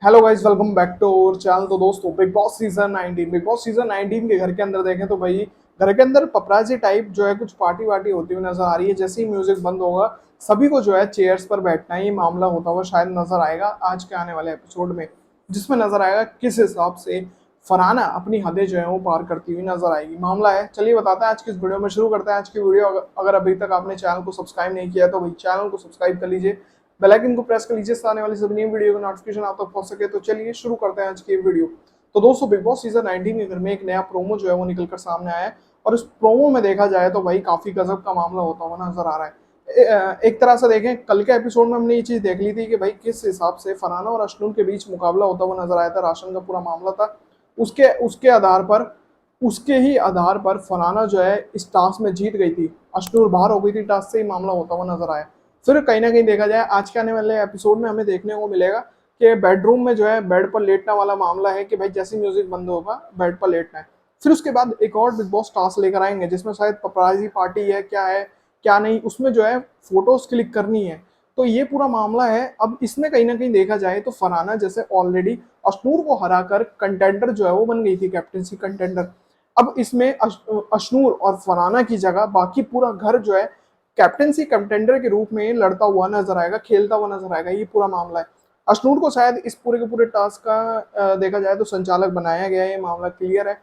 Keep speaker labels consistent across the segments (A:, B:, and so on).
A: Hello guys, welcome back to our channel. तो दोस्तों, big boss season 19 के घर के अंदर देखें तो भाई घर के अंदर पपराजी टाइप जो है कुछ पार्टी वार्टी होती हुई नजर आ रही है। जैसे ही म्यूजिक बंद होगा सभी को जो है चेयर्स पर बैठना है, ये मामला होता हुआ शायद नजर आएगा आज के आने वाले एपिसोड में, जिसमें नजर आएगा किस हिसाब से फरहाना अपनी हदें जो है वो पार करती हुई नजर आएगी। मामला है, चलिए बताते हैं आज की इस वीडियो में। शुरू करते हैं आज की वीडियो। अगर अभी तक आपने चैनल को सब्सक्राइब नहीं किया तो भाई चैनल को सब्सक्राइब कर लीजिए, बेल आइकन को प्रेस कर लीजिए, आने वाली सभी नई वीडियो का नोटिफिकेशन आप तक पहुंच सके। तो चलिए शुरू करते हैं आज की वीडियो। तो दोस्तों, बिग बॉस सीजन 19 के घर में एक नया प्रोमो जो है वो निकल कर सामने आया है, और इस प्रोमो में देखा जाए तो भाई काफी गजब का मामला होता हुआ नजर आ रहा है। एक तरह से देखें, कल के एपिसोड में हमने ये चीज देख ली थी कि भाई किस हिसाब से फरहाना और अश्नूर के बीच मुकाबला होता हुआ नजर आया था। राशन का पूरा मामला था, उसके उसके आधार पर उसके ही आधार पर फरहाना जो है इस टास्क में जीत गई थी, अश्नूर बाहर हो गई थी टास्क से, ही मामला होता हुआ नजर आया। फिर कहीं ना कहीं देखा जाए आज के आने वाले एपिसोड में हमें देखने को मिलेगा कि बेडरूम में जो है बेड पर लेटना वाला मामला है कि भाई जैसे म्यूजिक बंद होगा बेड पर लेटना है। फिर उसके बाद एक और बिग बॉस टास्क लेकर आएंगे जिसमें शायद पपराजी पार्टी है क्या नहीं, उसमें जो है फोटोज क्लिक करनी है। तो ये पूरा मामला है। अब इसमें कहीं ना कहीं देखा जाए तो फरहाना जैसे ऑलरेडी अश्नूर को हराकर कंटेंडर जो है वो बन गई थी, कैप्टनसी कंटेंडर। अब इसमें अश्नूर और फरहाना की जगह बाकी पूरा घर जो है कैप्टनसी कंटेंडर के रूप में लड़ता हुआ नजर आएगा, खेलता हुआ नजर आएगा। ये पूरा मामला है। अश्नूर को शायद इस पूरे के पूरे टास्क का देखा जाए तो संचालक बनाया गया है, ये मामला क्लियर है।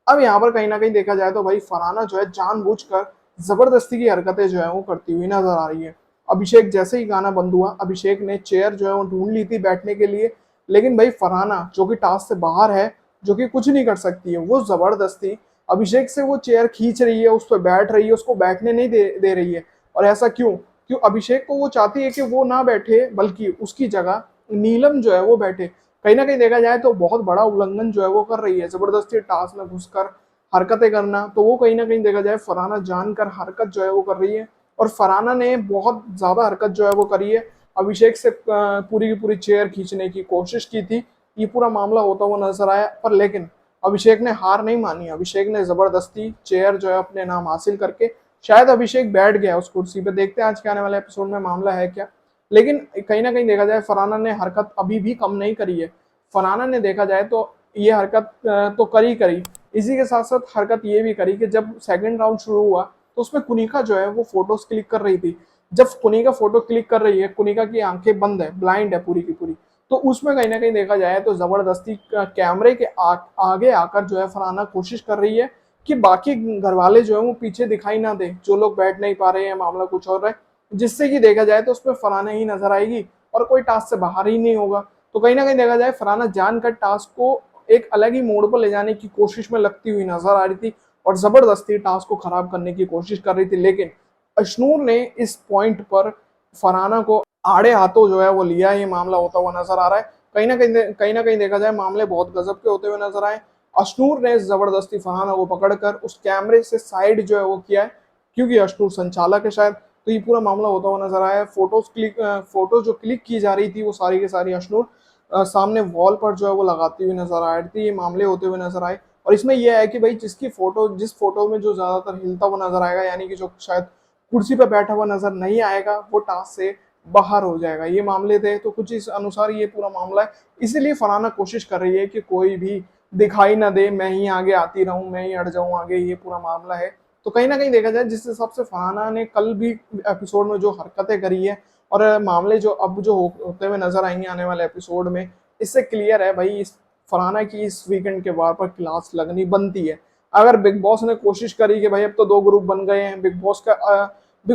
A: अब यहाँ पर कहीं ना कहीं देखा जाए तो भाई फरहाना जो है जानबूझकर जबरदस्ती की हरकतें जो है वो करती हुई नजर आ रही है। अभिषेक जैसे ही गाना बंद हुआ, अभिषेक ने चेयर जो है वो ढूंढ ली थी बैठने के लिए, लेकिन भाई फरहाना जो कि टास्क से बाहर है, जो कि कुछ नहीं कर सकती है, वो जबरदस्ती अभिषेक से वो चेयर खींच रही है, उस पर बैठ रही है, उसको बैठने नहीं दे रही है। और ऐसा क्यों? क्यों अभिषेक को वो चाहती है कि वो ना बैठे, बल्कि उसकी जगह नीलम जो है वो बैठे। कहीं ना कहीं देखा जाए तो बहुत बड़ा उल्लंघन जो है वो कर रही है, जबरदस्ती टास्क में घुसकर हरकतें करना। तो वो कहीं ना कहीं देखा जाए फरहाना जानकर हरकत जो है वो कर रही है, और फरहाना ने बहुत ज्यादा हरकत जो है वो करी है। अभिषेक से पूरी की पूरी चेयर खींचने की कोशिश की थी, ये पूरा मामला होता हुआ नजर आया। पर लेकिन अभिषेक ने हार नहीं मानी, अभिषेक ने जबरदस्ती चेयर जो है अपने नाम हासिल करके शायद अभिषेक बैठ गया उस कुर्सी पे। देखते हैं आज के आने वाले एपिसोड में मामला है क्या। लेकिन कहीं ना कहीं देखा जाए फरहाना ने हरकत अभी भी कम नहीं करी है। फरहाना ने देखा जाए तो ये हरकत तो करी इसी के साथ साथ हरकत ये भी करी कि जब सेकंड राउंड शुरू हुआ तो उसमें कुनिका जो है वो फोटोज क्लिक कर रही थी। जब कुनिका फोटो क्लिक कर रही है, कुनिका की आंखें बंद है, ब्लाइंड है पूरी की पूरी, तो उसमें कहीं ना कहीं देखा जाए तो जबरदस्ती कैमरे के आगे आकर जो है फरहाना कोशिश कर रही है कि बाकी घर वाले जो है वो पीछे दिखाई ना दे, जो लोग बैठ नहीं पा रहे हैं, मामला कुछ और है, जिससे कि देखा जाए तो उसमें फरहाना ही नजर आएगी और कोई टास्क से बाहर ही नहीं होगा। तो कहीं ना कहीं देखा जाए फरहाना जानकर टास्क को एक अलग ही मोड़ पर ले जाने की कोशिश में लगती हुई नजर आ रही थी, और जबरदस्ती टास्क को खराब करने की कोशिश कर रही थी। लेकिन अशनूर ने इस पॉइंट पर फरहाना को आड़े हाथों जो है वो लिया, ये मामला होता हुआ नजर आ रहा है। कहीं ना कहीं देखा जाए मामले बहुत गजब के होते हुए नजर आए। अशनूर ने जबरदस्ती फरहाना को पकड़कर उस कैमरे से साइड जो है वो किया है, क्योंकि अशनूर संचालक है शायद। तो ये पूरा मामला होता हुआ नजर आया है। फोटो जो क्लिक की जा रही थी वो सारी की सारी अशनूर सामने वॉल पर जो है वो लगाती हुई नजर आ रही थी, ये मामले होते हुए नजर आए। और इसमें यह है कि भाई जिस फोटो में जो ज्यादातर हिलता हुआ नजर आएगा, यानी कि जो शायद कुर्सी पर बैठा हुआ नजर नहीं आएगा, वो टास्क से बाहर हो जाएगा। ये मामले थे, तो कुछ इस अनुसार ये पूरा मामला है। इसीलिए फरहाना कोशिश कर रही है कि कोई भी दिखाई ना दे, मैं ही आगे आती रहूं, मैं ही अड़ जाऊं आगे, ये पूरा मामला है। तो कहीं ना कहीं देखा जाए जिस हिसाब से फरहाना ने कल भी एपिसोड में जो हरकतें करी है, और मामले जो अब जो होते हुए नजर आएंगे आने वाले एपिसोड में, इससे क्लियर है भाई इस फरहाना की इस वीकेंड के बार पर क्लास लगनी बनती है। अगर बिग बॉस ने कोशिश करी कि भाई अब तो दो ग्रुप बन गए हैं, बिग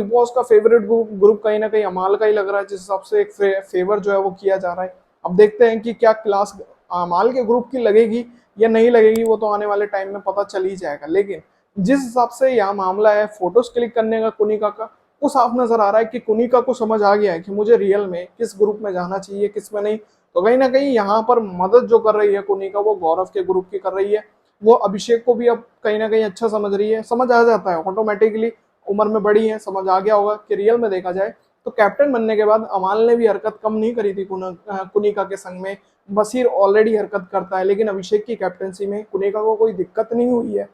A: बॉस का फेवरेट ग्रुप कहीं ना कहीं अमाल का ही लग रहा है, जिस हिसाब से एक फेवर जो है वो किया जा रहा है। अब देखते हैं कि क्या क्लास अमाल के ग्रुप की लगेगी या नहीं लगेगी, वो तो आने वाले टाइम में पता चल ही जाएगा। लेकिन जिस हिसाब से यहाँ मामला है फोटोज क्लिक करने का कुनिका का, वो साफ नजर आ रहा है कि कुनिका को समझ आ गया है कि मुझे रियल में किस ग्रुप में जाना चाहिए, किस में नहीं। तो कहीं ना कहीं यहाँ पर मदद जो कर रही है कुनिका, वो गौरव के ग्रुप की कर रही है। वो अभिषेक को भी अब कहीं ना कहीं अच्छा समझ रही है, समझ आ जाता है ऑटोमेटिकली, उम्र में बड़ी है, समझ आ गया होगा कि रियल में देखा जाए तो कैप्टन बनने के बाद अमाल ने भी हरकत कम नहीं करी थी कुनिका के संग में। बसीर ऑलरेडी हरकत करता है, लेकिन अभिषेक की कैप्टनसी में कुनिका को कोई दिक्कत नहीं हुई है।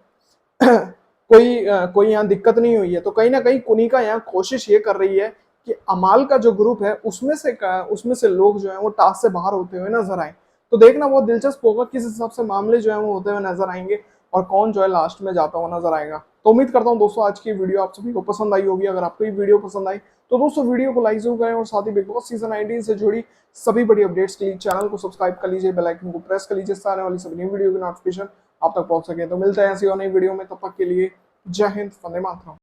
A: कोई यहाँ दिक्कत नहीं हुई है। तो कहीं ना कहीं कुनिका यहाँ कोशिश ये कर रही है कि अमाल का जो ग्रुप है उसमें से लोग जो है वो टास्क से बाहर होते हुए नजर आए। तो देखना बहुत दिलचस्प होगा किस हिसाब से मामले जो है वो होते हुए नजर आएंगे और कौन जो है लास्ट में जाता हुआ नजर आएगा। तो उम्मीद करता हूँ दोस्तों आज की वीडियो आप सभी को पसंद आई होगी। अगर आपको ये वीडियो पसंद आई तो दोस्तों वीडियो को लाइक जरूर करें और साथ ही बिग बॉस सीजन 19 से जुड़ी सभी बड़ी अपडेट्स के लिए चैनल को सब्सक्राइब कर लीजिए, बेल आइकन को प्रेस कर लीजिए, आने वाली सभी वीडियो की नोटिफिकेशन आप तक पहुंच सके। तो मिलते हैं ऐसी और नई वीडियो में, तब तक के लिए जय हिंद, वंदे मातरम।